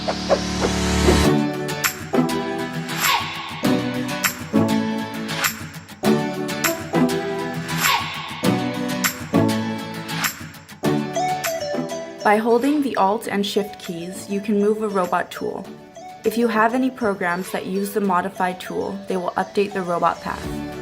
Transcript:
By holding the Alt and Shift keys, you can move a robot tool. If you have any programs that use the modified tool, they will update the robot path.